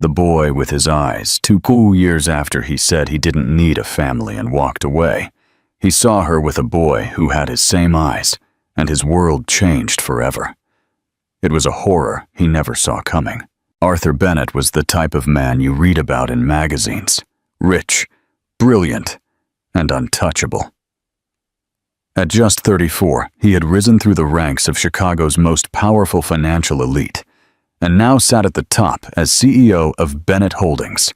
The boy with his eyes, 2 years after he said he didn't need a family and walked away. He saw her with a boy who had his same eyes, and his world changed forever. It was a horror he never saw coming. Arthur Bennett was the type of man you read about in magazines. Rich, brilliant, and untouchable. At just 34, he had risen through the ranks of Chicago's most powerful financial elite, and now sat at the top as CEO of Bennett Holdings,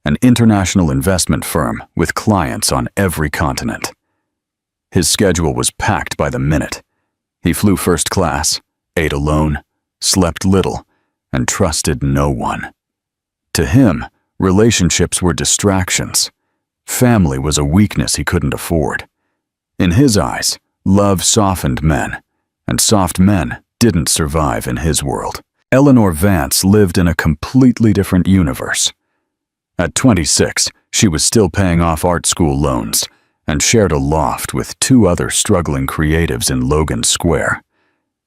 an international investment firm with clients on every continent. His schedule was packed by the minute. He flew first class, ate alone, slept little, and trusted no one. To him, relationships were distractions. Family was a weakness he couldn't afford. In his eyes, love softened men, and soft men didn't survive in his world. Eleanor Vance lived in a completely different universe. At 26, she was still paying off art school loans and shared a loft with 2 other struggling creatives in Logan Square.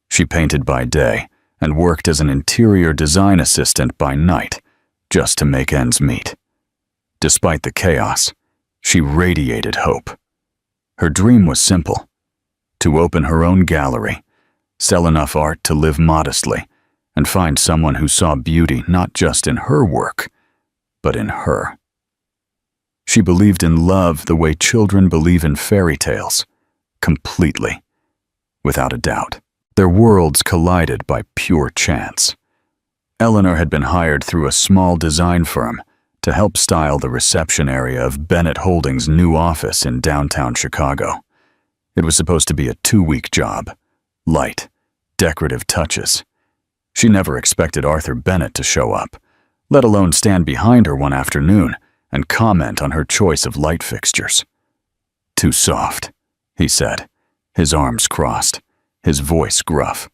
She painted by day and worked as an interior design assistant by night, just to make ends meet. Despite the chaos, she radiated hope. Her dream was simple: to open her own gallery, sell enough art to live modestly, and find someone who saw beauty not just in her work, but in her. She believed in love the way children believe in fairy tales, completely, without a doubt. Their worlds collided by pure chance. Eleanor had been hired through a small design firm to help style the reception area of Bennett Holdings' new office in downtown Chicago. It was supposed to be a 2-week job. Light, decorative touches. She never expected Arthur Bennett to show up, let alone stand behind her one afternoon and comment on her choice of light fixtures. "Too soft," he said, his arms crossed, his voice gruff.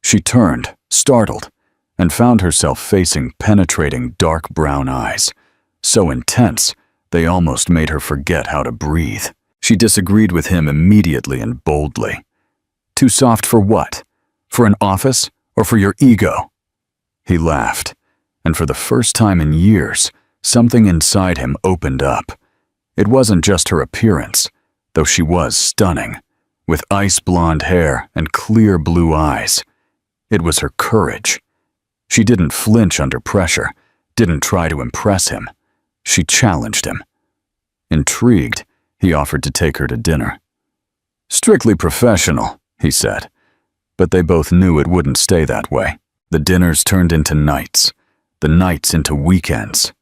She turned, startled, and found herself facing penetrating dark brown eyes, so intense they almost made her forget how to breathe. She disagreed with him immediately and boldly. "Too soft for what? For an office or for your ego?" He laughed, and for the first time in years, something inside him opened up. It wasn't just her appearance, though she was stunning, with ice blonde hair and clear blue eyes. It was her courage. She didn't flinch under pressure, didn't try to impress him. She challenged him. Intrigued, he offered to take her to dinner. "Strictly professional," he said, but they both knew it wouldn't stay that way. The dinners turned into nights, the nights into weekends.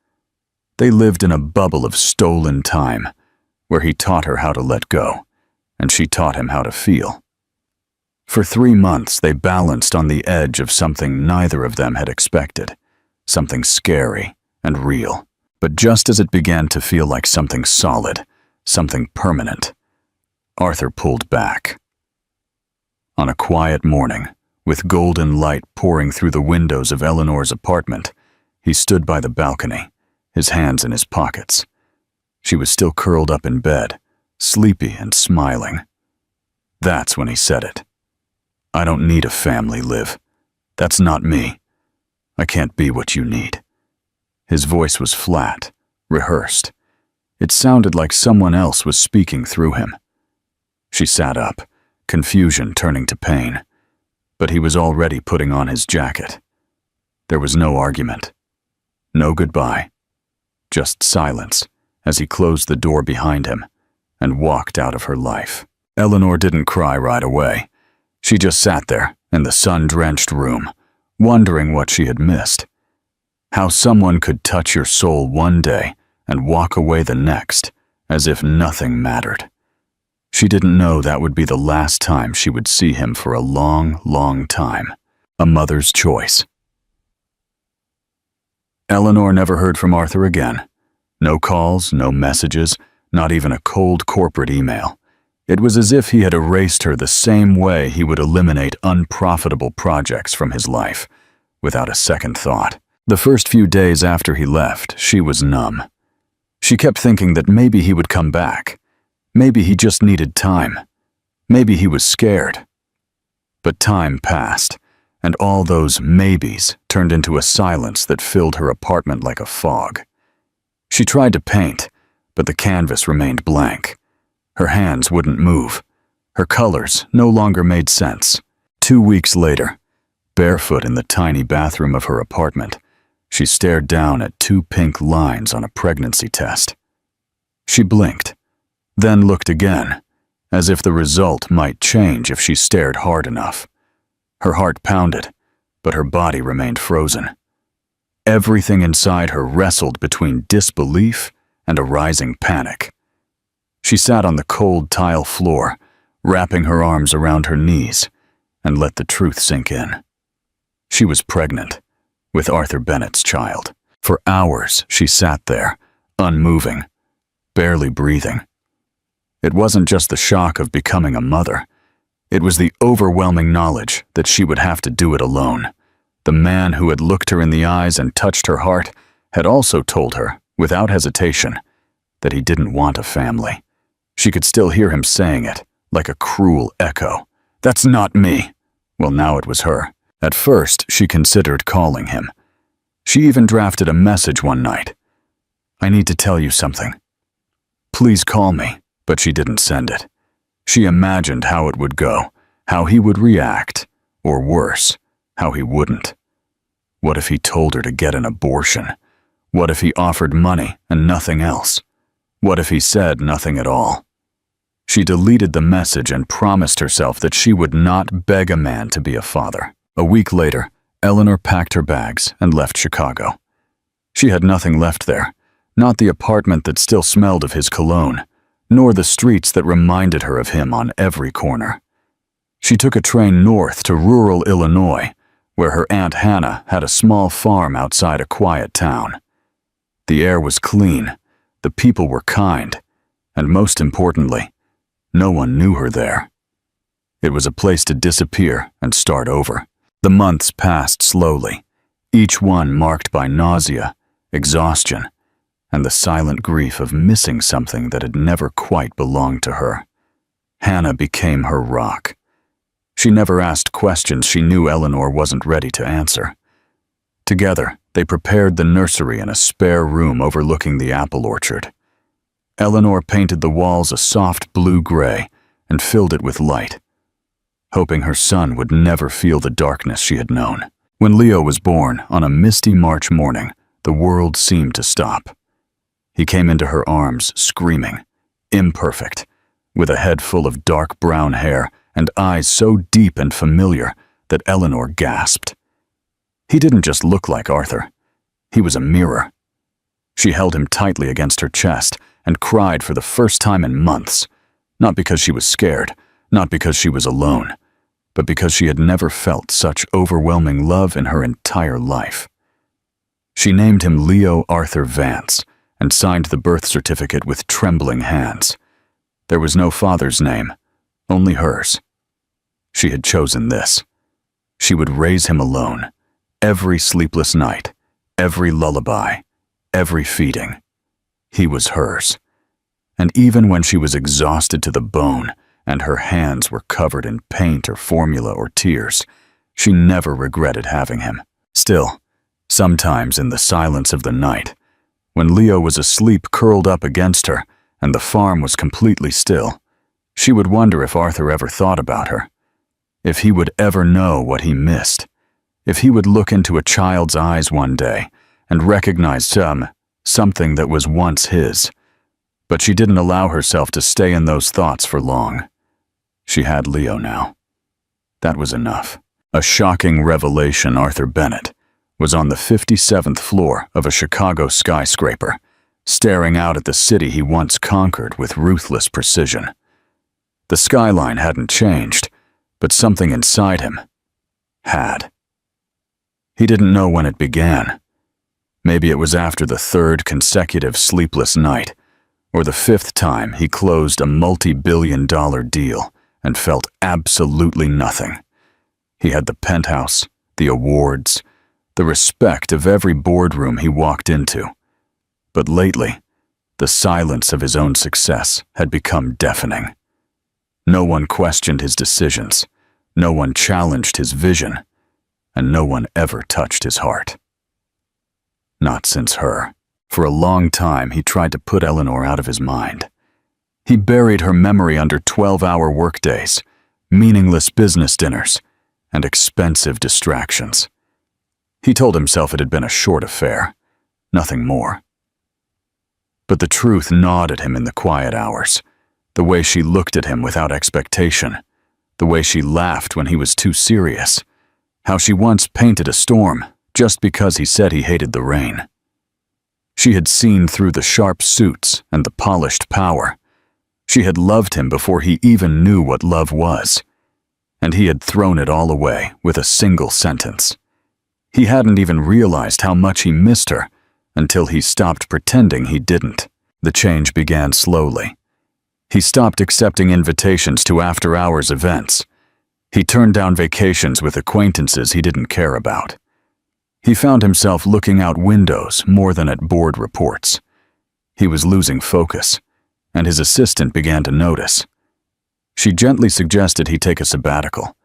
They lived in a bubble of stolen time, where he taught her how to let go, and she taught him how to feel. For 3 months, they balanced on the edge of something neither of them had expected, something scary and real. But just as it began to feel like something solid, something permanent, Arthur pulled back. On a quiet morning, with golden light pouring through the windows of Eleanor's apartment, he stood by the balcony, his hands in his pockets. She was still curled up in bed, sleepy and smiling. That's when he said it. "I don't need a family, Liv. That's not me. I can't be what you need." His voice was flat, rehearsed. It sounded like someone else was speaking through him. She sat up, confusion turning to pain, but he was already putting on his jacket. There was no argument, no goodbye, just silence as he closed the door behind him and walked out of her life. Eleanor didn't cry right away. She just sat there in the sun-drenched room, wondering what she had missed. How someone could touch your soul one day and walk away the next, as if nothing mattered. She didn't know that would be the last time she would see him for a long, long time. A mother's choice. Eleanor never heard from Arthur again. No calls, no messages, not even a cold corporate email. It was as if he had erased her the same way he would eliminate unprofitable projects from his life, without a second thought. The first few days after he left, she was numb. She kept thinking that maybe he would come back. Maybe he just needed time. Maybe he was scared. But time passed, and all those maybes turned into a silence that filled her apartment like a fog. She tried to paint, but the canvas remained blank. Her hands wouldn't move. Her colors no longer made sense. 2 weeks later, barefoot in the tiny bathroom of her apartment, she stared down at 2 pink lines on a pregnancy test. She blinked, then looked again, as if the result might change if she stared hard enough. Her heart pounded, but her body remained frozen. Everything inside her wrestled between disbelief and a rising panic. She sat on the cold tile floor, wrapping her arms around her knees, and let the truth sink in. She was pregnant, with Arthur Bennett's child. For hours, she sat there, unmoving, barely breathing. It wasn't just the shock of becoming a mother. It was the overwhelming knowledge that she would have to do it alone. The man who had looked her in the eyes and touched her heart had also told her, without hesitation, that he didn't want a family. She could still hear him saying it, like a cruel echo. "That's not me." Well, now it was her. At first, she considered calling him. She even drafted a message one night. "I need to tell you something. Please call me." But she didn't send it. She imagined how it would go, how he would react, or worse, how he wouldn't. What if he told her to get an abortion? What if he offered money and nothing else? What if he said nothing at all? She deleted the message and promised herself that she would not beg a man to be a father. A week later, Eleanor packed her bags and left Chicago. She had nothing left there, not the apartment that still smelled of his cologne, nor the streets that reminded her of him on every corner. She took a train north to rural Illinois, where her Aunt Hannah had a small farm outside a quiet town. The air was clean, the people were kind, and most importantly, no one knew her there. It was a place to disappear and start over. The months passed slowly, each one marked by nausea, exhaustion, and the silent grief of missing something that had never quite belonged to her. Hannah became her rock. She never asked questions she knew Eleanor wasn't ready to answer. Together, they prepared the nursery in a spare room overlooking the apple orchard. Eleanor painted the walls a soft blue-gray and filled it with light, hoping her son would never feel the darkness she had known. When Leo was born on a misty March morning, the world seemed to stop. He came into her arms, screaming, imperfect, with a head full of dark brown hair and eyes so deep and familiar that Eleanor gasped. He didn't just look like Arthur. He was a mirror. She held him tightly against her chest and cried for the first time in months, not because she was scared, not because she was alone, but because she had never felt such overwhelming love in her entire life. She named him Leo Arthur Vance and signed the birth certificate with trembling hands. There was no father's name, only hers. She had chosen this. She would raise him alone, every sleepless night, every lullaby, every feeding. He was hers. And even when she was exhausted to the bone and her hands were covered in paint or formula or tears, she never regretted having him. Still, sometimes in the silence of the night, when Leo was asleep curled up against her and the farm was completely still, she would wonder if Arthur ever thought about her, if he would ever know what he missed, if he would look into a child's eyes one day and recognize something that was once his. But she didn't allow herself to stay in those thoughts for long. She had Leo now. That was enough. A shocking revelation: Arthur Bennett was on the 57th floor of a Chicago skyscraper, staring out at the city he once conquered with ruthless precision. The skyline hadn't changed, but something inside him had. He didn't know when it began. Maybe it was after the 3rd consecutive sleepless night, or the 5th time he closed a multi-billion-dollar deal and felt absolutely nothing. He had the penthouse, the awards, the respect of every boardroom he walked into. But lately, the silence of his own success had become deafening. No one questioned his decisions. No one challenged his vision. and no one ever touched his heart. Not since her. For a long time, he tried to put Eleanor out of his mind. He buried her memory under 12-hour workdays, meaningless business dinners, and expensive distractions. He told himself it had been a short affair, nothing more. But the truth gnawed at him in the quiet hours, the way she looked at him without expectation, the way she laughed when he was too serious, how she once painted a storm just because he said he hated the rain. She had seen through the sharp suits and the polished power. She had loved him before he even knew what love was, and he had thrown it all away with a single sentence. He hadn't even realized how much he missed her until he stopped pretending he didn't. The change began slowly. He stopped accepting invitations to after-hours events. He turned down vacations with acquaintances he didn't care about. He found himself looking out windows more than at board reports. He was losing focus, and his assistant began to notice. She gently suggested he take a sabbatical,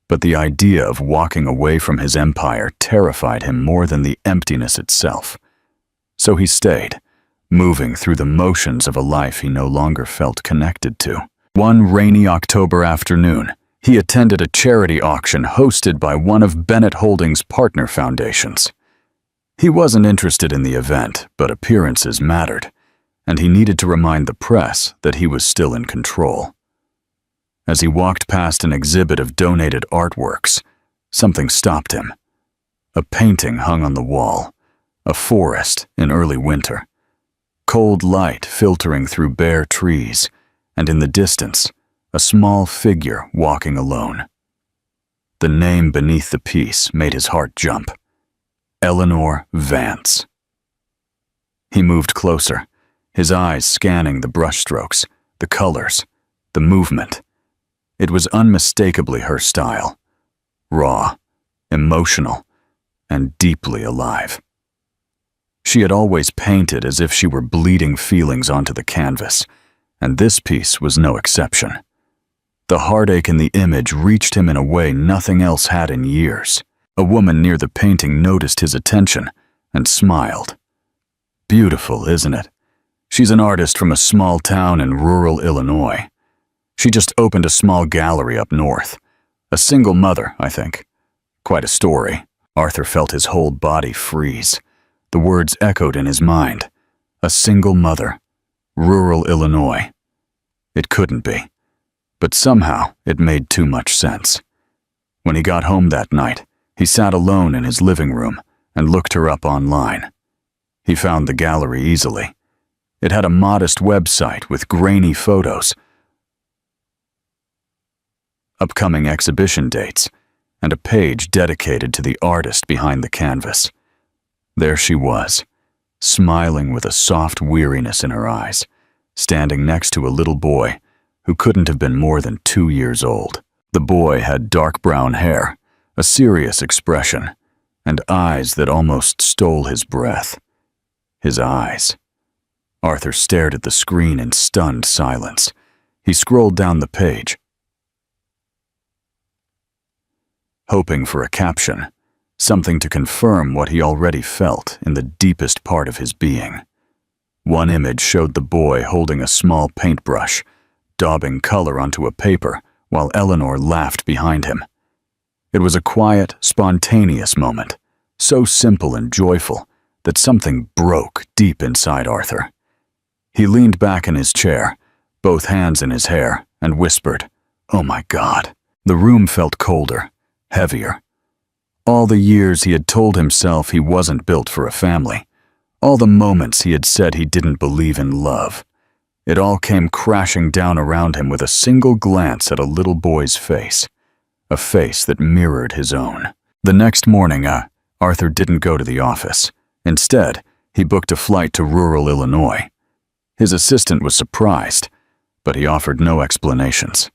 but the idea of walking away from his empire terrified him more than the emptiness itself. So he stayed, moving through the motions of a life he no longer felt connected to. One rainy October afternoon, he attended a charity auction hosted by one of Bennett Holdings' partner foundations. He wasn't interested in the event, but appearances mattered, and he needed to remind the press that he was still in control. As he walked past an exhibit of donated artworks, something stopped him. A painting hung on the wall, a forest in early winter, cold light filtering through bare trees, and in the distance, a small figure walking alone. The name beneath the piece made his heart jump. Eleanor Vance. He moved closer, his eyes scanning the brushstrokes, the colors, the movement. It was unmistakably her style, raw, emotional, and deeply alive. She had always painted as if she were bleeding feelings onto the canvas, and this piece was no exception. The heartache in the image reached him in a way nothing else had in years. A woman near the painting noticed his attention and smiled. Beautiful, isn't it? She's an artist from a small town in rural Illinois. She just opened a small gallery up north. A single mother, I think. Quite a story. Arthur felt his whole body freeze. The words echoed in his mind. A single mother. Rural Illinois. It couldn't be. But somehow it made too much sense. When he got home that night, he sat alone in his living room and looked her up online. He found the gallery easily. It had a modest website with grainy photos, upcoming exhibition dates, and a page dedicated to the artist behind the canvas. There she was, smiling with a soft weariness in her eyes, standing next to a little boy who couldn't have been more than 2 years old. The boy had dark brown hair, a serious expression, and eyes that almost stole his breath. His eyes. Arthur stared at the screen in stunned silence. He scrolled down the page, hoping for a caption, something to confirm what he already felt in the deepest part of his being. One image showed the boy holding a small paintbrush, daubing color onto a paper while Eleanor laughed behind him. It was a quiet, spontaneous moment, so simple and joyful that something broke deep inside Arthur. He leaned back in his chair, both hands in his hair, and whispered, "Oh my God." The room felt colder, heavier. All the years he had told himself he wasn't built for a family, all the moments he had said he didn't believe in love, it all came crashing down around him with a single glance at a little boy's face, a face that mirrored his own. The next morning, Arthur didn't go to the office. Instead, he booked a flight to rural Illinois. His assistant was surprised, but he offered no explanations.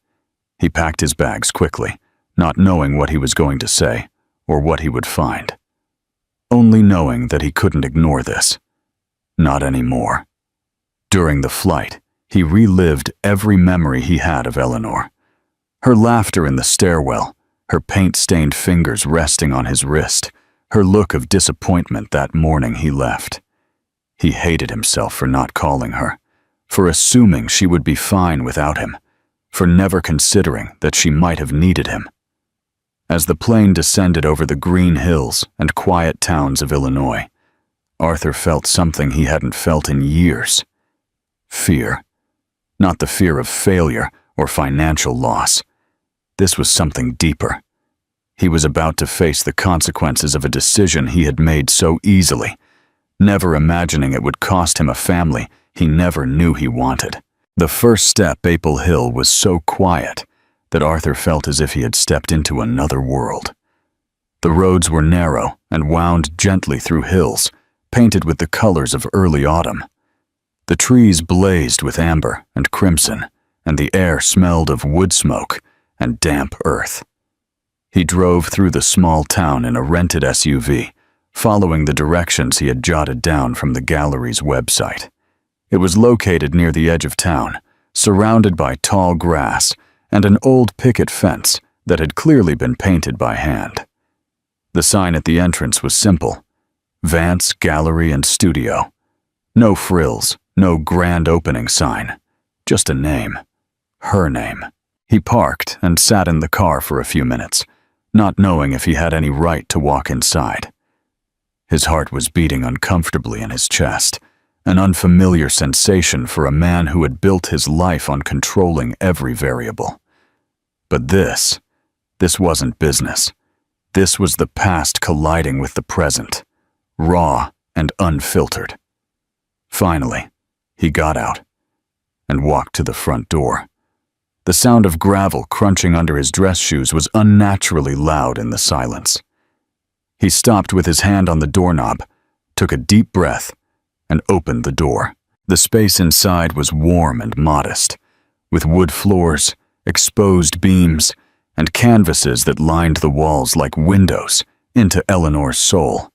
He packed his bags quickly, not knowing what he was going to say or what he would find, only knowing that he couldn't ignore this. Not anymore. During the flight, he relived every memory he had of Eleanor. Her laughter in the stairwell, her paint-stained fingers resting on his wrist, her look of disappointment that morning he left. He hated himself for not calling her, for assuming she would be fine without him, for never considering that she might have needed him. As the plane descended over the green hills and quiet towns of Illinois, Arthur felt something he hadn't felt in years. Fear. Not the fear of failure or financial loss. This was something deeper. He was about to face the consequences of a decision he had made so easily, never imagining it would cost him a family he never knew he wanted. The first step, Maple Hill, was so quiet that Arthur felt as if he had stepped into another world. The roads were narrow and wound gently through hills, painted with the colors of early autumn. The trees blazed with amber and crimson, and the air smelled of wood smoke and damp earth. He drove through the small town in a rented SUV, following the directions he had jotted down from the gallery's website. It was located near the edge of town, surrounded by tall grass and an old picket fence that had clearly been painted by hand. The sign at the entrance was simple: Vance Gallery and Studio. No frills, no grand opening sign, just a name. Her name. He parked and sat in the car for a few minutes, not knowing if he had any right to walk inside. His heart was beating uncomfortably in his chest, an unfamiliar sensation for a man who had built his life on controlling every variable. But this wasn't business. This was the past colliding with the present, raw and unfiltered. Finally, he got out and walked to the front door. The sound of gravel crunching under his dress shoes was unnaturally loud in the silence. He stopped with his hand on the doorknob, took a deep breath, and opened the door. The space inside was warm and modest, with wood floors, exposed beams, and canvases that lined the walls like windows into Eleanor's soul.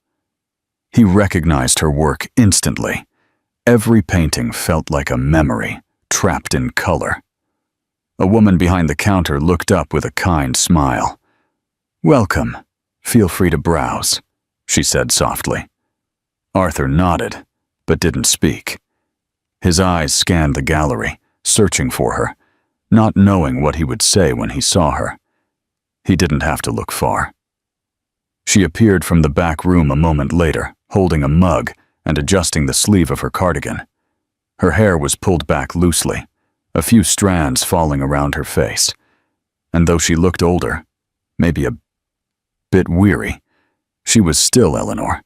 He recognized her work instantly. Every painting felt like a memory, trapped in color. A woman behind the counter looked up with a kind smile. "Welcome. Feel free to browse," she said softly. Arthur nodded, but didn't speak. His eyes scanned the gallery, searching for her, not knowing what he would say when he saw her. He didn't have to look far. She appeared from the back room a moment later, holding a mug and adjusting the sleeve of her cardigan. Her hair was pulled back loosely, a few strands falling around her face, and though she looked older, maybe a bit weary, she was still Eleanor.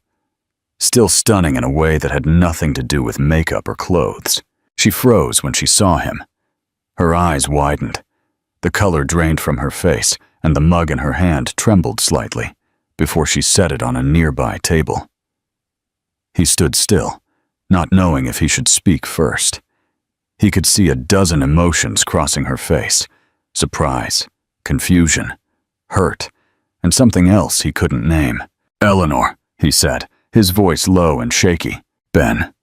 Still stunning in a way that had nothing to do with makeup or clothes. She froze when she saw him. Her eyes widened. The color drained from her face, and the mug in her hand trembled slightly before she set it on a nearby table. He stood still, not knowing if he should speak first. He could see a dozen emotions crossing her face: surprise, confusion, hurt, and something else he couldn't name. "Eleanor," he said, his voice low and shaky. "Ben."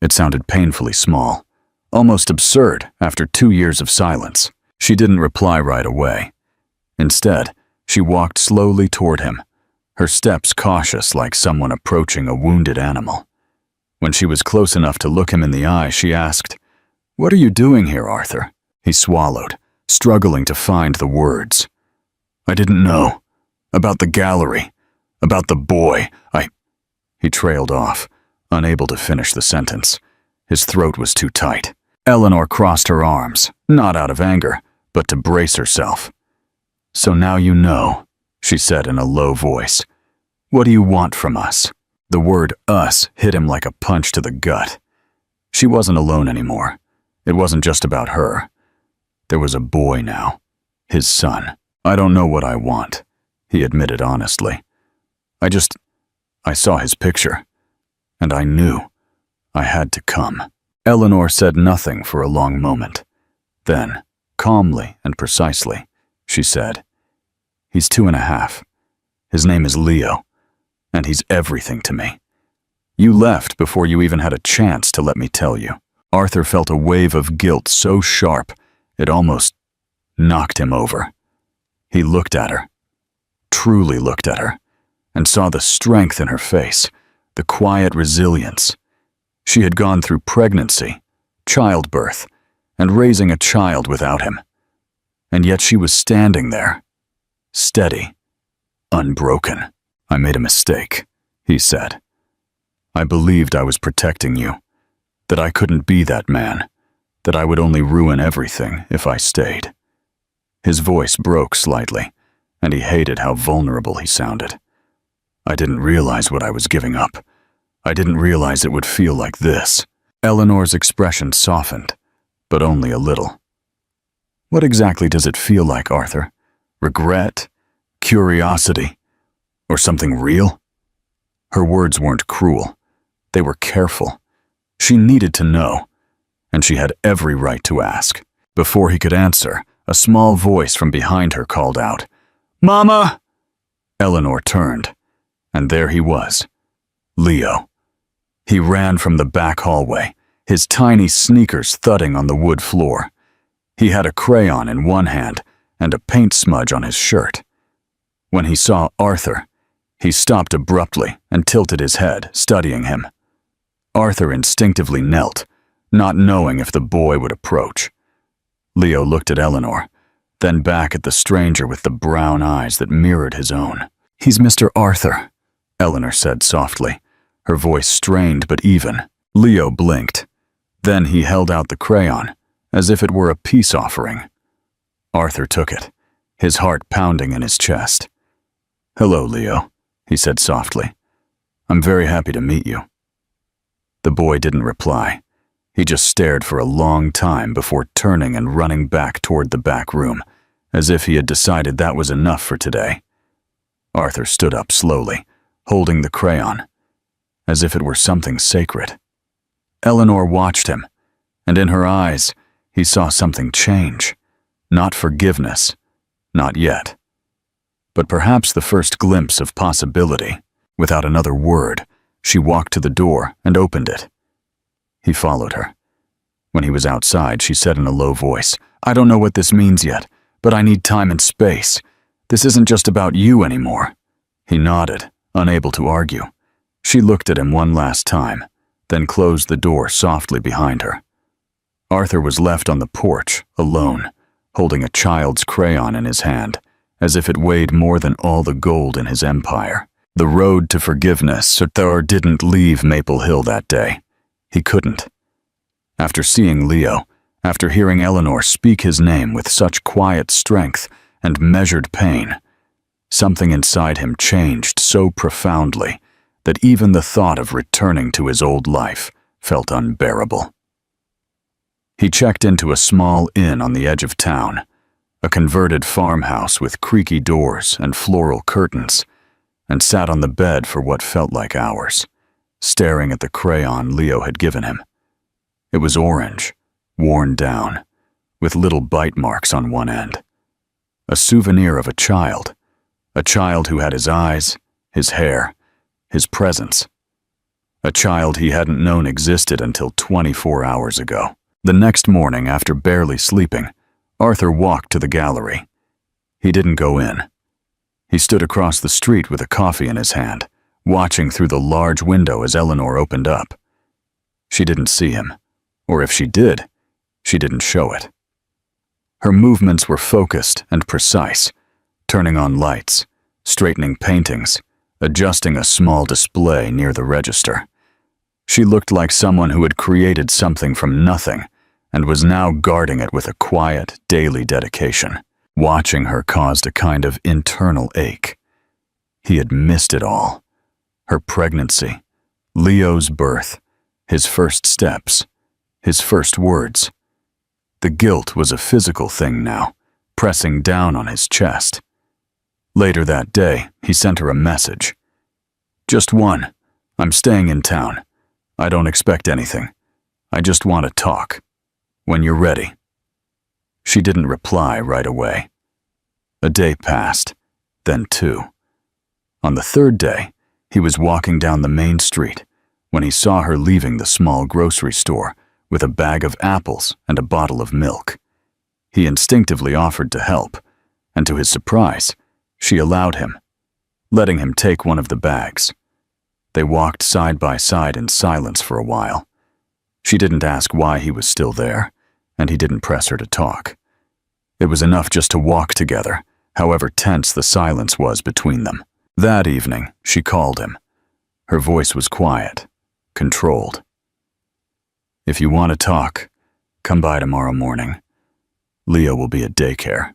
It sounded painfully small, almost absurd after 2 years of silence. She didn't reply right away. Instead, she walked slowly toward him, her steps cautious like someone approaching a wounded animal. When she was close enough to look him in the eye, she asked, "What are you doing here, Arthur?" He swallowed, struggling to find the words. "I didn't know. About the gallery. About the boy. He trailed off, unable to finish the sentence. His throat was too tight. Eleanor crossed her arms, not out of anger, but to brace herself. "So now you know," she said in a low voice. "What do you want from us?" The word "us" hit him like a punch to the gut. She wasn't alone anymore. It wasn't just about her. There was a boy now, his son. "I don't know what I want," he admitted honestly. I saw his picture, and I knew I had to come." Eleanor said nothing for a long moment. Then, calmly and precisely, she said, "He's 2.5. His name is Leo, and he's everything to me. You left before you even had a chance to let me tell you." Arthur felt a wave of guilt so sharp it almost knocked him over. He looked at her, truly looked at her, and saw the strength in her face, the quiet resilience. She had gone through pregnancy, childbirth, and raising a child without him. And yet she was standing there, steady, unbroken. "I made a mistake," he said. "I believed I was protecting you, that I couldn't be that man, that I would only ruin everything if I stayed." His voice broke slightly, and he hated how vulnerable he sounded. "I didn't realize what I was giving up. I didn't realize it would feel like this." Eleanor's expression softened, but only a little. "What exactly does it feel like, Arthur? Regret? Curiosity? Or something real?" Her words weren't cruel. They were careful. She needed to know, and she had every right to ask. Before he could answer, a small voice from behind her called out, "Mama!" Eleanor turned, and there he was, Leo. He ran from the back hallway, his tiny sneakers thudding on the wood floor. He had a crayon in one hand and a paint smudge on his shirt. When he saw Arthur, he stopped abruptly and tilted his head, studying him. Arthur instinctively knelt, not knowing if the boy would approach. Leo looked at Eleanor, then back at the stranger with the brown eyes that mirrored his own. "He's Mr. Arthur," Eleanor said softly, her voice strained but even. Leo blinked. Then he held out the crayon, as if it were a peace offering. Arthur took it, his heart pounding in his chest. "Hello, Leo," he said softly. "I'm very happy to meet you." The boy didn't reply. He just stared for a long time before turning and running back toward the back room, as if he had decided that was enough for today. Arthur stood up slowly, holding the crayon, as if it were something sacred. Eleanor watched him, and in her eyes, he saw something change. Not forgiveness, not yet. But perhaps the first glimpse of possibility. Without another word, she walked to the door and opened it. He followed her. When he was outside, she said in a low voice, "I don't know what this means yet, but I need time and space. This isn't just about you anymore." He nodded, unable to argue. She looked at him one last time, then closed the door softly behind her. Arthur was left on the porch, alone, holding a child's crayon in his hand, as if it weighed more than all the gold in his empire. The road to forgiveness didn't leave Maple Hill that day. He couldn't. After seeing Leo, after hearing Eleanor speak his name with such quiet strength and measured pain, something inside him changed so profoundly that even the thought of returning to his old life felt unbearable. He checked into a small inn on the edge of town, a converted farmhouse with creaky doors and floral curtains, and sat on the bed for what felt like hours, staring at the crayon Leo had given him. It was orange, worn down, with little bite marks on one end. A souvenir of a child who had his eyes, his hair, his presence. A child he hadn't known existed until 24 hours ago. The next morning, after barely sleeping, Arthur walked to the gallery. He didn't go in. He stood across the street with a coffee in his hand, watching through the large window as Eleanor opened up. She didn't see him, or if she did, she didn't show it. Her movements were focused and precise, turning on lights, straightening paintings, adjusting a small display near the register. She looked like someone who had created something from nothing and was now guarding it with a quiet, daily dedication. Watching her caused a kind of internal ache. He had missed it all. Her pregnancy, Leo's birth, his first steps, his first words. The guilt was a physical thing now, pressing down on his chest. Later that day, he sent her a message. "Just one. I'm staying in town. I don't expect anything. I just want to talk. When you're ready." She didn't reply right away. A day passed, then two. On the third day, he was walking down the main street when he saw her leaving the small grocery store with a bag of apples and a bottle of milk. He instinctively offered to help, and to his surprise, She allowed him, letting him take one of the bags. They walked side by side in silence for a while. She didn't ask why he was still there, and he didn't press her to talk. It was enough just to walk together, however tense the silence was between them. That evening, she called him. Her voice was quiet, controlled. "If you want to talk, come by tomorrow morning. Leo will be at daycare."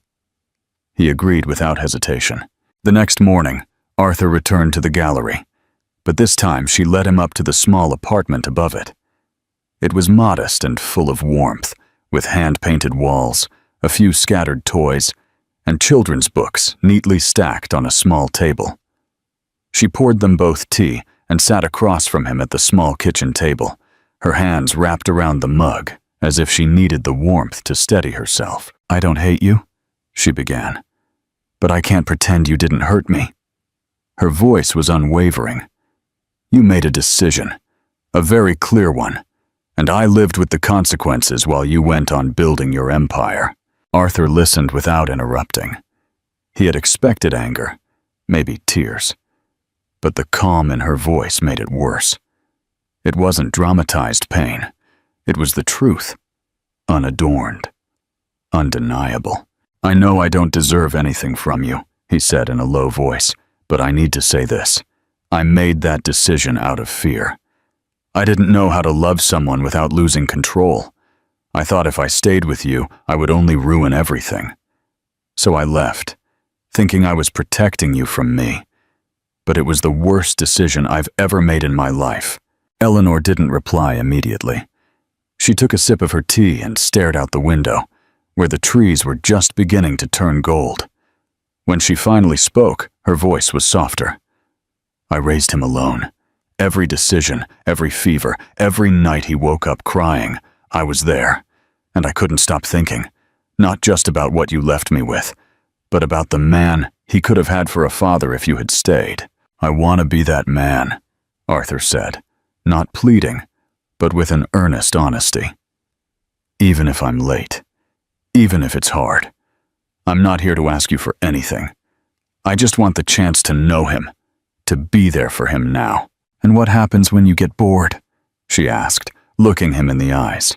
He agreed without hesitation. The next morning, Arthur returned to the gallery, but this time she led him up to the small apartment above it. It was modest and full of warmth, with hand-painted walls, a few scattered toys, and children's books neatly stacked on a small table. She poured them both tea and sat across from him at the small kitchen table, her hands wrapped around the mug, as if she needed the warmth to steady herself. "I don't hate you," she began, "but I can't pretend you didn't hurt me." Her voice was unwavering. "You made a decision, a very clear one, and I lived with the consequences while you went on building your empire." Arthur listened without interrupting. He had expected anger, maybe tears, but the calm in her voice made it worse. It wasn't dramatized pain. It was the truth, unadorned, undeniable. "I know I don't deserve anything from you," he said in a low voice, "but I need to say this. I made that decision out of fear. I didn't know how to love someone without losing control. I thought if I stayed with you, I would only ruin everything. So I left, thinking I was protecting you from me. But it was the worst decision I've ever made in my life." Eleanor didn't reply immediately. She took a sip of her tea and stared out the window, where the trees were just beginning to turn gold. When she finally spoke, her voice was softer. "I raised him alone. Every decision, every fever, every night he woke up crying, I was there. And I couldn't stop thinking, not just about what you left me with, but about the man he could have had for a father if you had stayed." "I want to be that man," Arthur said, not pleading, but with an earnest honesty. "Even if I'm late, even if it's hard, I'm not here to ask you for anything. I just want the chance to know him, to be there for him now." "And what happens when you get bored?" she asked, looking him in the eyes.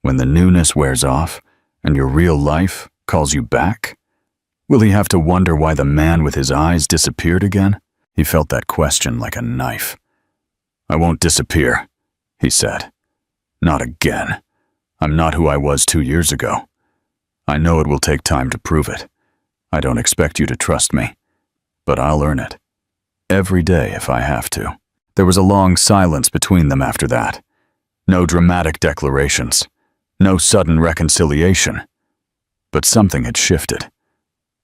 "When the newness wears off and your real life calls you back? Will he have to wonder why the man with his eyes disappeared again?" He felt that question like a knife. "I won't disappear," he said. "Not again. I'm not who I was 2 years ago. I know it will take time to prove it. I don't expect you to trust me, but I'll earn it. Every day if I have to." There was a long silence between them after that. No dramatic declarations, no sudden reconciliation. But something had shifted.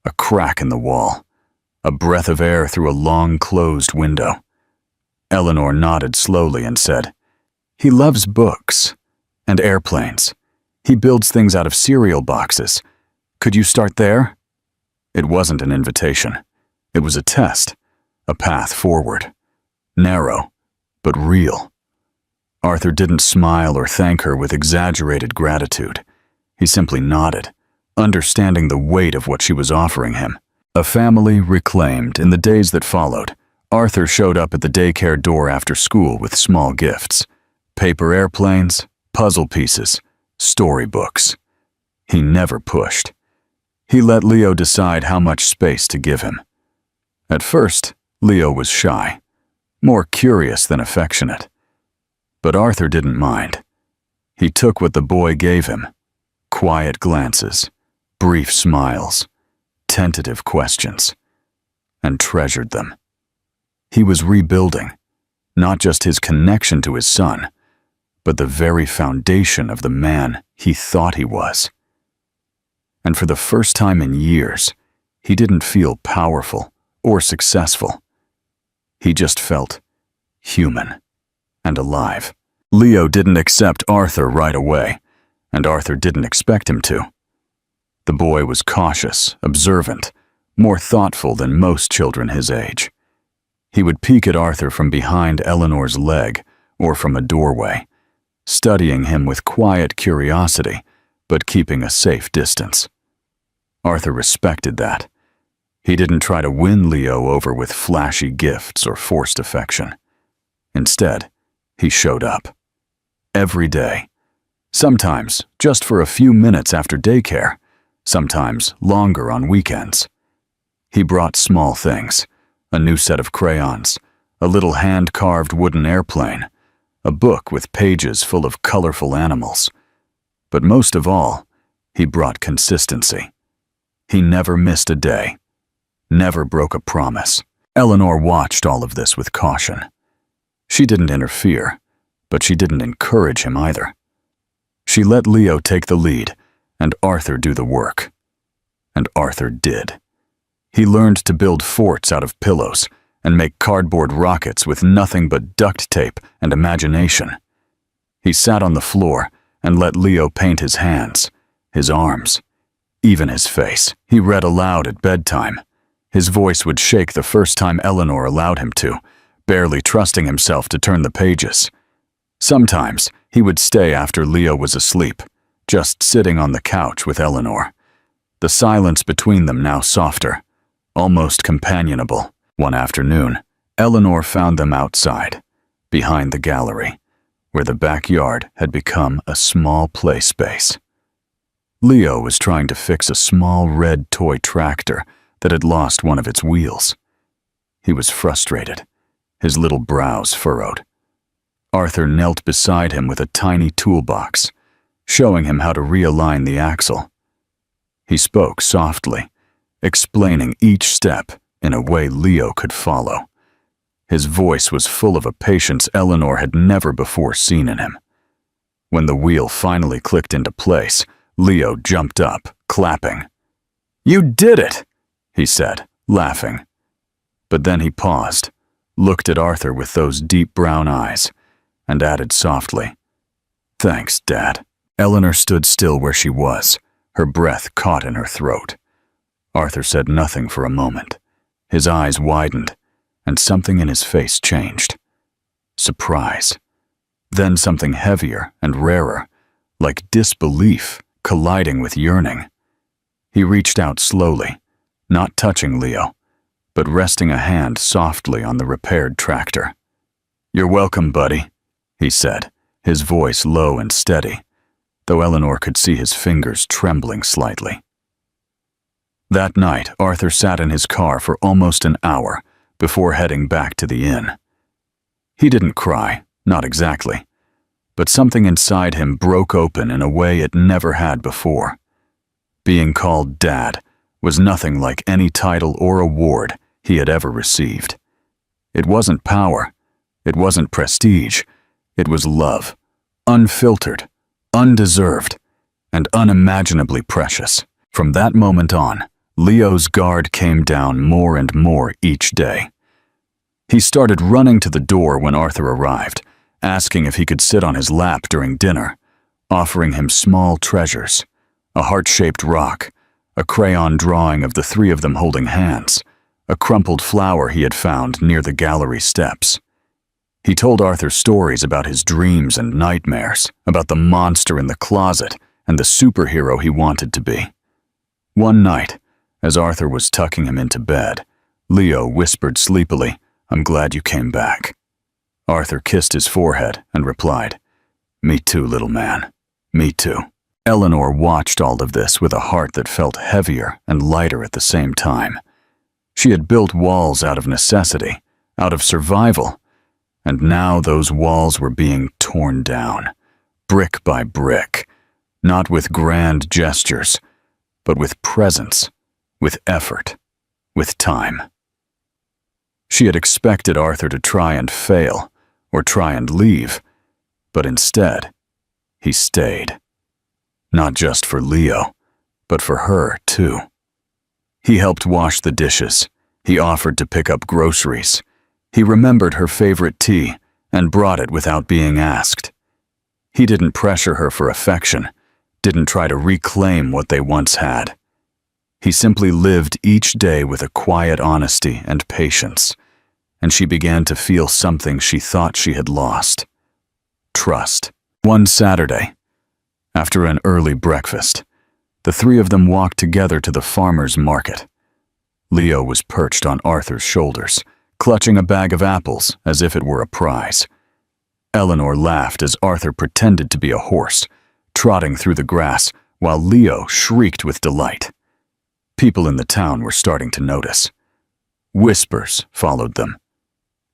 A crack in the wall, a breath of air through a long closed window. Eleanor nodded slowly and said, "He loves books and airplanes. He builds things out of cereal boxes. Could you start there?" It wasn't an invitation. It was a test, a path forward. Narrow, but real. Arthur didn't smile or thank her with exaggerated gratitude. He simply nodded, understanding the weight of what she was offering him. A family reclaimed. In the days that followed, Arthur showed up at the daycare door after school with small gifts. Paper airplanes, puzzle pieces, storybooks. He never pushed. He let Leo decide how much space to give him. At first, Leo was shy, more curious than affectionate. But Arthur didn't mind. He took what the boy gave him: quiet glances, brief smiles, tentative questions, and treasured them. He was rebuilding, not just his connection to his son, but the very foundation of the man he thought he was. And for the first time in years, he didn't feel powerful or successful. He just felt human and alive. Leo didn't accept Arthur right away, and Arthur didn't expect him to. The boy was cautious, observant, more thoughtful than most children his age. He would peek at Arthur from behind Eleanor's leg or from a doorway, studying him with quiet curiosity, but keeping a safe distance. Arthur respected that. He didn't try to win Leo over with flashy gifts or forced affection. Instead, he showed up. Every day. Sometimes just for a few minutes after daycare, sometimes longer on weekends. He brought small things, a new set of crayons, a little hand-carved wooden airplane, a book with pages full of colorful animals. But most of all, he brought consistency. He never missed a day, never broke a promise. Eleanor watched all of this with caution. She didn't interfere, but she didn't encourage him either. She let Leo take the lead and Arthur do the work. And Arthur did. He learned to build forts out of pillows and make cardboard rockets with nothing but duct tape and imagination. He sat on the floor and let Leo paint his hands, his arms, even his face. He read aloud at bedtime. His voice would shake the first time Eleanor allowed him to, barely trusting himself to turn the pages. Sometimes he would stay after Leo was asleep, just sitting on the couch with Eleanor. The silence between them now softer, almost companionable. One afternoon, Eleanor found them outside, behind the gallery, where the backyard had become a small play space. Leo was trying to fix a small red toy tractor that had lost one of its wheels. He was frustrated, his little brows furrowed. Arthur knelt beside him with a tiny toolbox, showing him how to realign the axle. He spoke softly, explaining each step in a way Leo could follow. His voice was full of a patience Eleanor had never before seen in him. When the wheel finally clicked into place, Leo jumped up, clapping. "You did it!" he said, laughing. But then he paused, looked at Arthur with those deep brown eyes, and added softly, "Thanks, Dad." Eleanor stood still where she was, her breath caught in her throat. Arthur said nothing for a moment. His eyes widened, and something in his face changed. Surprise. Then something heavier and rarer, like disbelief colliding with yearning. He reached out slowly, not touching Leo, but resting a hand softly on the repaired tractor. "You're welcome, buddy," he said, his voice low and steady, though Eleanor could see his fingers trembling slightly. That night, Arthur sat in his car for almost an hour before heading back to the inn. He didn't cry, not exactly, but something inside him broke open in a way it never had before. Being called Dad was nothing like any title or award he had ever received. It wasn't power, it wasn't prestige, it was love, unfiltered, undeserved, and unimaginably precious. From that moment on, Leo's guard came down more and more each day. He started running to the door when Arthur arrived, asking if he could sit on his lap during dinner, offering him small treasures, a heart-shaped rock, a crayon drawing of the three of them holding hands, a crumpled flower he had found near the gallery steps. He told Arthur stories about his dreams and nightmares, about the monster in the closet and the superhero he wanted to be. One night, as Arthur was tucking him into bed, Leo whispered sleepily, "I'm glad you came back." Arthur kissed his forehead and replied, "Me too, little man. Me too." Eleanor watched all of this with a heart that felt heavier and lighter at the same time. She had built walls out of necessity, out of survival, and now those walls were being torn down, brick by brick, not with grand gestures, but with presence, with effort, with time. She had expected Arthur to try and fail, or try and leave, but instead, he stayed. Not just for Leo, but for her, too. He helped wash the dishes. He offered to pick up groceries. He remembered her favorite tea and brought it without being asked. He didn't pressure her for affection, didn't try to reclaim what they once had. He simply lived each day with a quiet honesty and patience, and she began to feel something she thought she had lost: trust. One Saturday, after an early breakfast, the three of them walked together to the farmer's market. Leo was perched on Arthur's shoulders, clutching a bag of apples as if it were a prize. Eleanor laughed as Arthur pretended to be a horse, trotting through the grass while Leo shrieked with delight. People in the town were starting to notice. Whispers followed them,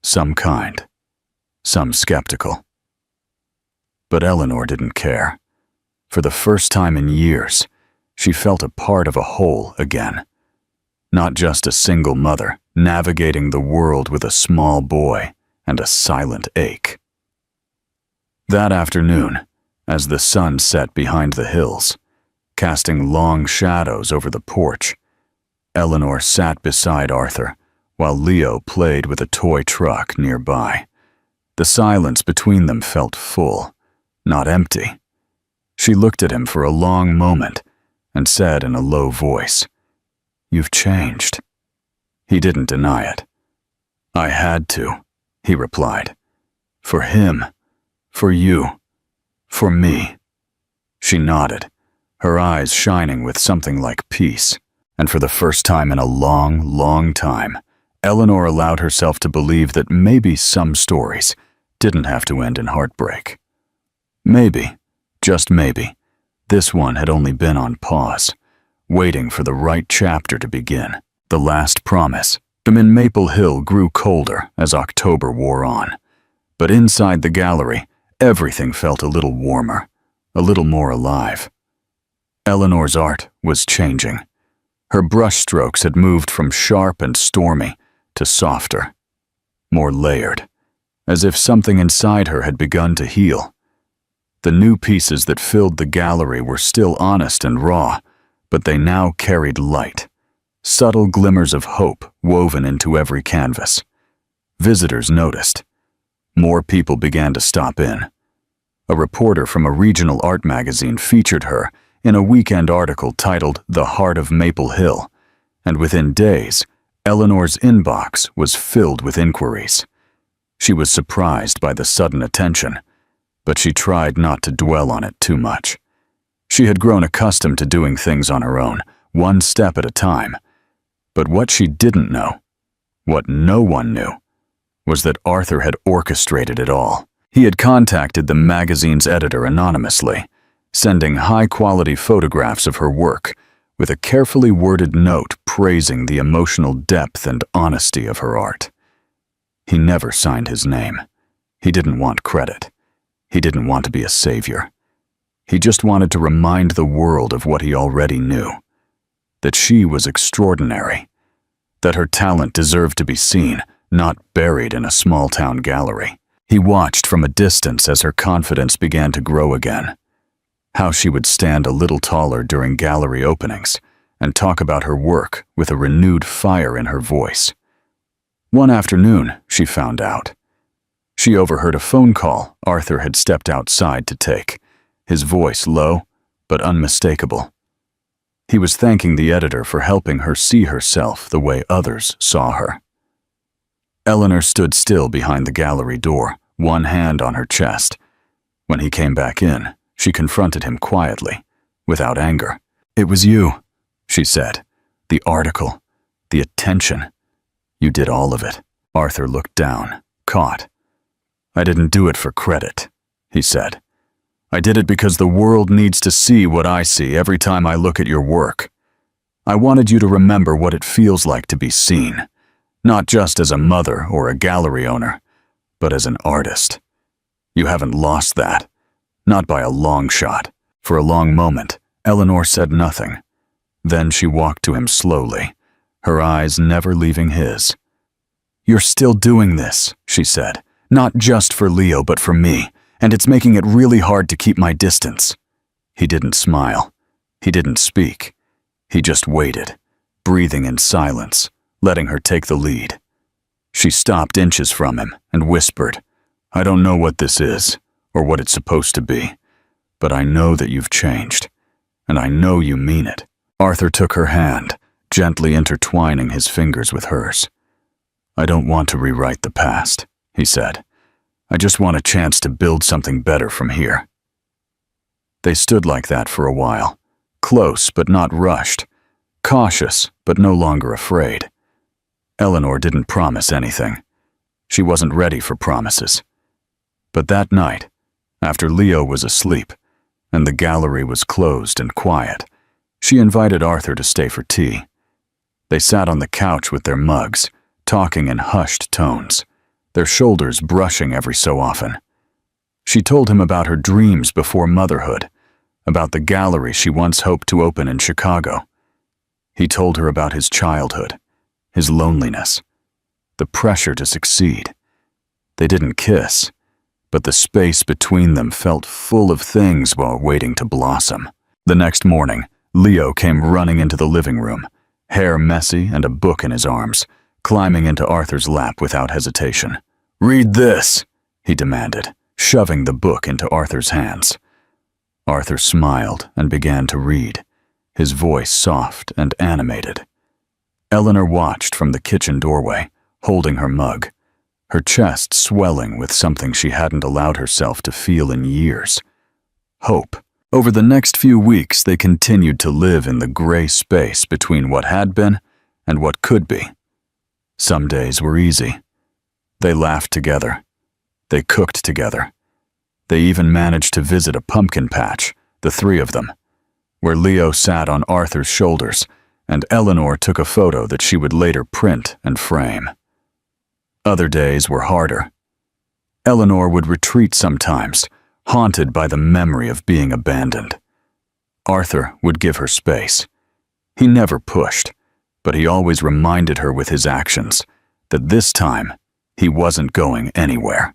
some kind, some skeptical. But Eleanor didn't care. For the first time in years, she felt a part of a whole again. Not just a single mother navigating the world with a small boy and a silent ache. That afternoon, as the sun set behind the hills, casting long shadows over the porch, Eleanor sat beside Arthur while Leo played with a toy truck nearby. The silence between them felt full, not empty. She looked at him for a long moment and said in a low voice, "You've changed." He didn't deny it. "I had to," he replied. "For him, for you, for me." She nodded, her eyes shining with something like peace, and for the first time in a long, long time, Eleanor allowed herself to believe that maybe some stories didn't have to end in heartbreak. Maybe, just maybe, this one had only been on pause, waiting for the right chapter to begin. The last promise. In Maple Hill grew colder as October wore on, but inside the gallery, everything felt a little warmer, a little more alive. Eleanor's art was changing. Her brushstrokes had moved from sharp and stormy to softer, more layered, as if something inside her had begun to heal. The new pieces that filled the gallery were still honest and raw, but they now carried light, subtle glimmers of hope woven into every canvas. Visitors noticed. More people began to stop in. A reporter from a regional art magazine featured her in a weekend article titled "The Heart of Maple Hill," and within days, Eleanor's inbox was filled with inquiries. She was surprised by the sudden attention, but she tried not to dwell on it too much. She had grown accustomed to doing things on her own, one step at a time. But what she didn't know, what no one knew, was that Arthur had orchestrated it all. He had contacted the magazine's editor anonymously, sending high-quality photographs of her work with a carefully worded note praising the emotional depth and honesty of her art. He never signed his name. He didn't want credit. He didn't want to be a savior. He just wanted to remind the world of what he already knew, that she was extraordinary, that her talent deserved to be seen, not buried in a small-town gallery. He watched from a distance as her confidence began to grow again, how she would stand a little taller during gallery openings and talk about her work with a renewed fire in her voice. One afternoon, she found out. She overheard a phone call Arthur had stepped outside to take, his voice low but unmistakable. He was thanking the editor for helping her see herself the way others saw her. Eleanor stood still behind the gallery door, one hand on her chest. When he came back in, she confronted him quietly, without anger. "It was you," she said. "The article, the attention. You did all of it." Arthur looked down, caught. "I didn't do it for credit," he said. "I did it because the world needs to see what I see every time I look at your work. I wanted you to remember what it feels like to be seen, not just as a mother or a gallery owner, but as an artist. You haven't lost that, not by a long shot." For a long moment, Eleanor said nothing. Then she walked to him slowly, her eyes never leaving his. "You're still doing this," she said, "not just for Leo, but for me, and it's making it really hard to keep my distance." He didn't smile. He didn't speak. He just waited, breathing in silence, letting her take the lead. She stopped inches from him and whispered, "I don't know what this is, or what it's supposed to be, but I know that you've changed, and I know you mean it." Arthur took her hand, gently intertwining his fingers with hers. "I don't want to rewrite the past," he said. "I just want a chance to build something better from here." They stood like that for a while, close but not rushed, cautious, but no longer afraid. Eleanor didn't promise anything. She wasn't ready for promises. But that night, after Leo was asleep, and the gallery was closed and quiet, she invited Arthur to stay for tea. They sat on the couch with their mugs, talking in hushed tones, their shoulders brushing every so often. She told him about her dreams before motherhood, about the gallery she once hoped to open in Chicago. He told her about his childhood, his loneliness, the pressure to succeed. They didn't kiss, but the space between them felt full of things while waiting to blossom. The next morning, Leo came running into the living room, hair messy and a book in his arms, climbing into Arthur's lap without hesitation. "Read this," he demanded, shoving the book into Arthur's hands. Arthur smiled and began to read, his voice soft and animated. Eleanor watched from the kitchen doorway, holding her mug, her chest swelling with something she hadn't allowed herself to feel in years: hope. Over the next few weeks, they continued to live in the gray space between what had been and what could be. Some days were easy. They laughed together. They cooked together. They even managed to visit a pumpkin patch, the three of them, where Leo sat on Arthur's shoulders, and Eleanor took a photo that she would later print and frame. Other days were harder. Eleanor would retreat sometimes, haunted by the memory of being abandoned. Arthur would give her space. He never pushed, but he always reminded her with his actions that this time he wasn't going anywhere.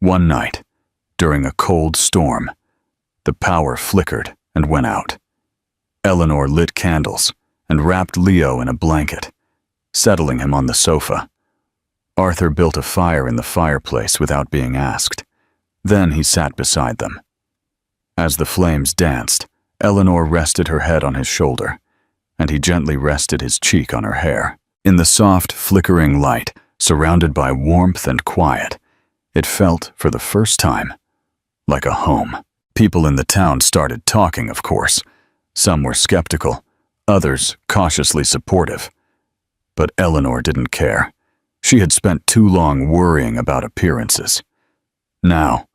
One night, during a cold storm, the power flickered and went out. Eleanor lit candles and wrapped Leo in a blanket, settling him on the sofa. Arthur built a fire in the fireplace without being asked. Then he sat beside them. As the flames danced, Eleanor rested her head on his shoulder, and he gently rested his cheek on her hair. In the soft, flickering light, surrounded by warmth and quiet, it felt, for the first time, like a home. People in the town started talking, of course. Some were skeptical, others cautiously supportive. But Eleanor didn't care. She had spent too long worrying about appearances. Now,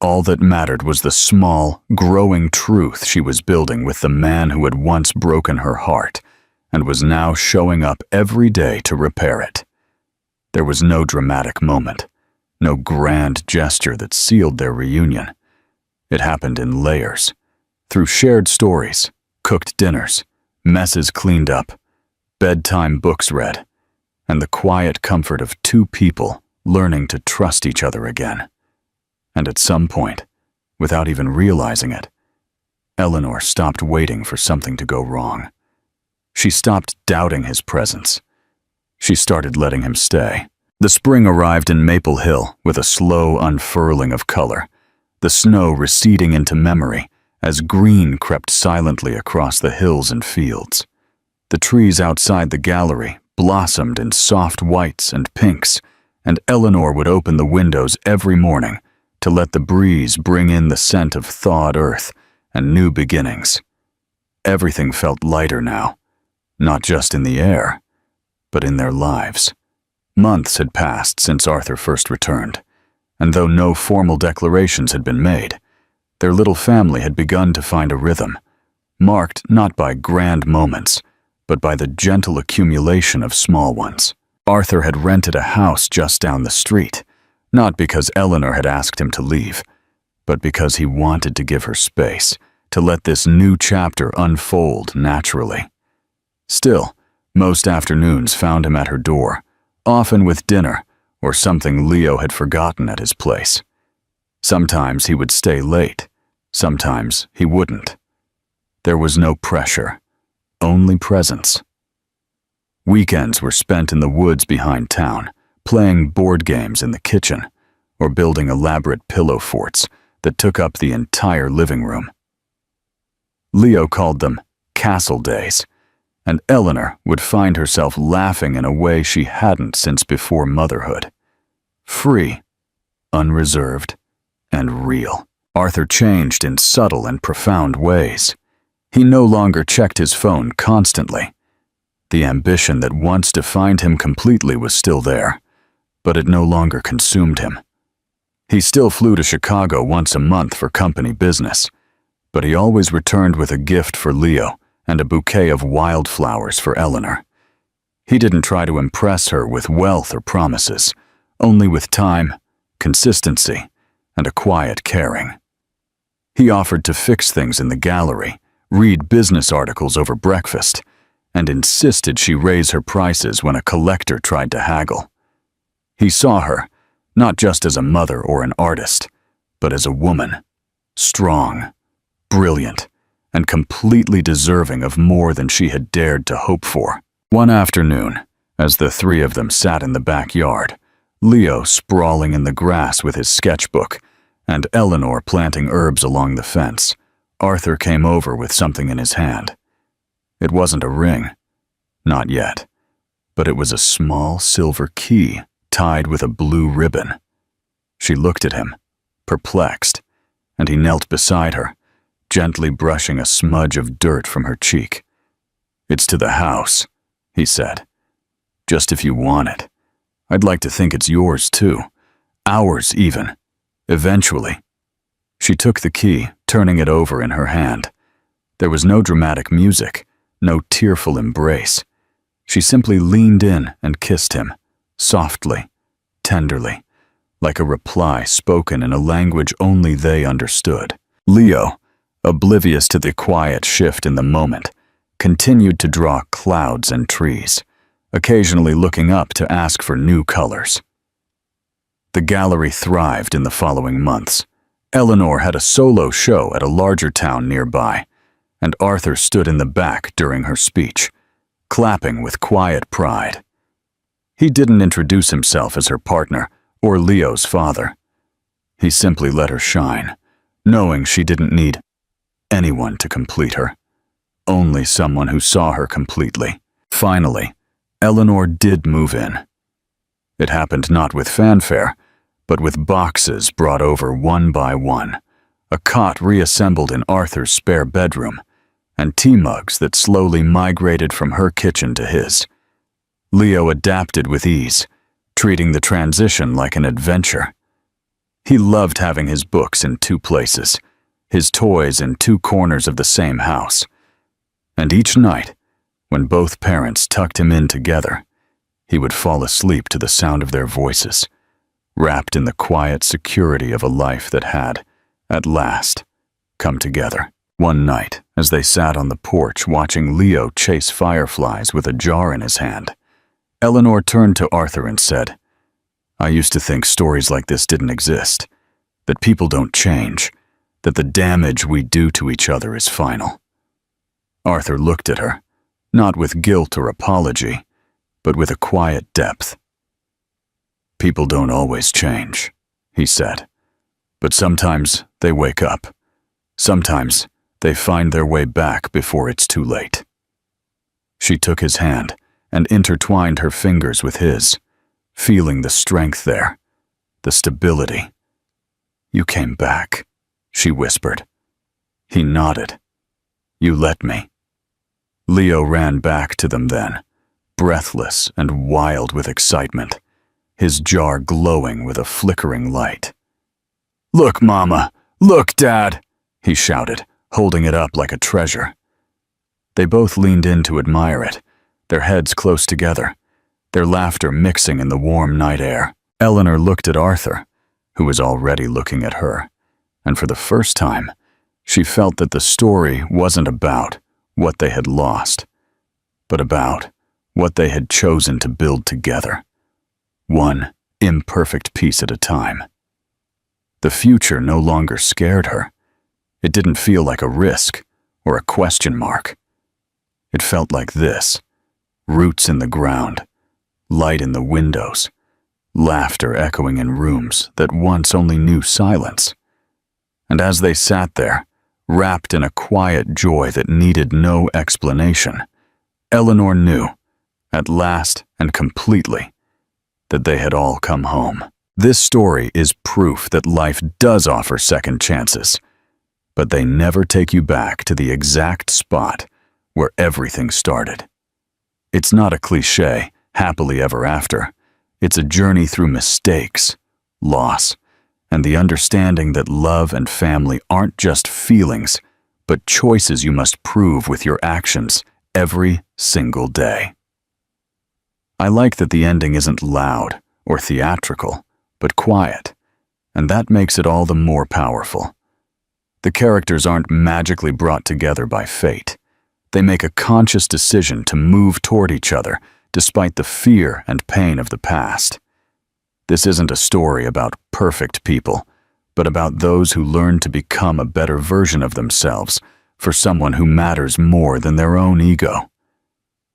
all that mattered was the small, growing truth she was building with the man who had once broken her heart and was now showing up every day to repair it. There was no dramatic moment, no grand gesture that sealed their reunion. It happened in layers, through shared stories, cooked dinners, messes cleaned up, bedtime books read, and the quiet comfort of two people learning to trust each other again. And at some point, without even realizing it, Eleanor stopped waiting for something to go wrong. She stopped doubting his presence. She started letting him stay. The spring arrived in Maple Hill with a slow unfurling of color, the snow receding into memory as green crept silently across the hills and fields. The trees outside the gallery blossomed in soft whites and pinks, and Eleanor would open the windows every morning to let the breeze bring in the scent of thawed earth and new beginnings. Everything felt lighter now, not just in the air, but in their lives. Months had passed since Arthur first returned, and though no formal declarations had been made, their little family had begun to find a rhythm, marked not by grand moments, but by the gentle accumulation of small ones. Arthur had rented a house just down the street, not because Eleanor had asked him to leave, but because he wanted to give her space, to let this new chapter unfold naturally. Still, most afternoons found him at her door, often with dinner or something Leo had forgotten at his place. Sometimes he would stay late, sometimes he wouldn't. There was no pressure, only presence. Weekends were spent in the woods behind town, playing board games in the kitchen, or building elaborate pillow forts that took up the entire living room. Leo called them castle days, and Eleanor would find herself laughing in a way she hadn't since before motherhood. Free, unreserved, and real. Arthur changed in subtle and profound ways. He no longer checked his phone constantly. The ambition that once defined him completely was still there, but it no longer consumed him. He still flew to Chicago once a month for company business, but he always returned with a gift for Leo and a bouquet of wildflowers for Eleanor. He didn't try to impress her with wealth or promises, only with time, consistency, and a quiet caring. He offered to fix things in the gallery, read business articles over breakfast, and insisted she raise her prices when a collector tried to haggle. He saw her, not just as a mother or an artist, but as a woman, strong, brilliant, and completely deserving of more than she had dared to hope for. One afternoon, as the three of them sat in the backyard, Leo sprawling in the grass with his sketchbook, and Eleanor planting herbs along the fence, Arthur came over with something in his hand. It wasn't a ring, not yet, but it was a small silver key tied with a blue ribbon. She looked at him, perplexed, and he knelt beside her, gently brushing a smudge of dirt from her cheek. "It's to the house," he said. "Just if you want it. I'd like to think it's yours too. Ours even. Eventually." She took the key, turning it over in her hand. There was no dramatic music, no tearful embrace. She simply leaned in and kissed him, softly, tenderly, like a reply spoken in a language only they understood. Leo, oblivious to the quiet shift in the moment, continued to draw clouds and trees, occasionally looking up to ask for new colors. The gallery thrived in the following months. Eleanor had a solo show at a larger town nearby, and Arthur stood in the back during her speech, clapping with quiet pride. He didn't introduce himself as her partner or Leo's father. He simply let her shine, knowing she didn't need anyone to complete her, only someone who saw her completely. Finally, Eleanor did move in. It happened not with fanfare, but with boxes brought over one by one, a cot reassembled in Arthur's spare bedroom, and tea mugs that slowly migrated from her kitchen to his. Leo adapted with ease, treating the transition like an adventure. He loved having his books in two places, his toys in two corners of the same house. And each night, when both parents tucked him in together, he would fall asleep to the sound of their voices, wrapped in the quiet security of a life that had, at last, come together. One night, as they sat on the porch watching Leo chase fireflies with a jar in his hand, Eleanor turned to Arthur and said, "I used to think stories like this didn't exist, that people don't change, that the damage we do to each other is final." Arthur looked at her, not with guilt or apology, but with a quiet depth. "People don't always change," he said, "but sometimes they wake up. Sometimes they find their way back before it's too late." She took his hand and intertwined her fingers with his, feeling the strength there, the stability. "You came back," she whispered. He nodded. "You let me." Leo ran back to them then, breathless and wild with excitement, his jar glowing with a flickering light. "Look, Mama! Look, Dad!" he shouted, holding it up like a treasure. They both leaned in to admire it, their heads close together, their laughter mixing in the warm night air. Eleanor looked at Arthur, who was already looking at her, and for the first time, she felt that the story wasn't about what they had lost, but about what they had chosen to build together, one imperfect piece at a time. The future no longer scared her. It didn't feel like a risk or a question mark. It felt like this: roots in the ground, light in the windows, laughter echoing in rooms that once only knew silence. And as they sat there, wrapped in a quiet joy that needed no explanation, Eleanor knew, at last and completely, that they had all come home. This story is proof that life does offer second chances. but they never take you back to the exact spot where everything started. It's not a cliché, happily ever after. It's a journey through mistakes, loss, and the understanding that love and family aren't just feelings, but choices you must prove with your actions every single day. I like that the ending isn't loud or theatrical, but quiet, and that makes it all the more powerful. The characters aren't magically brought together by fate. They make a conscious decision to move toward each other despite the fear and pain of the past. This isn't a story about perfect people, but about those who learn to become a better version of themselves for someone who matters more than their own ego.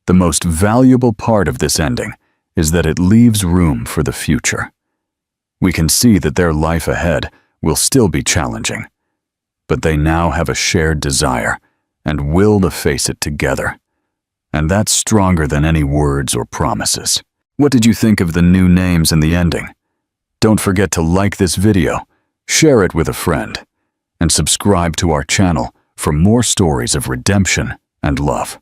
The most valuable part of this ending is that it leaves room for the future. We can see that their life ahead will still be challenging, but they now have a shared desire and will to face it together. And that's stronger than any words or promises. What did you think of the new names in the ending? Don't forget to like this video, share it with a friend, and subscribe to our channel for more stories of redemption and love.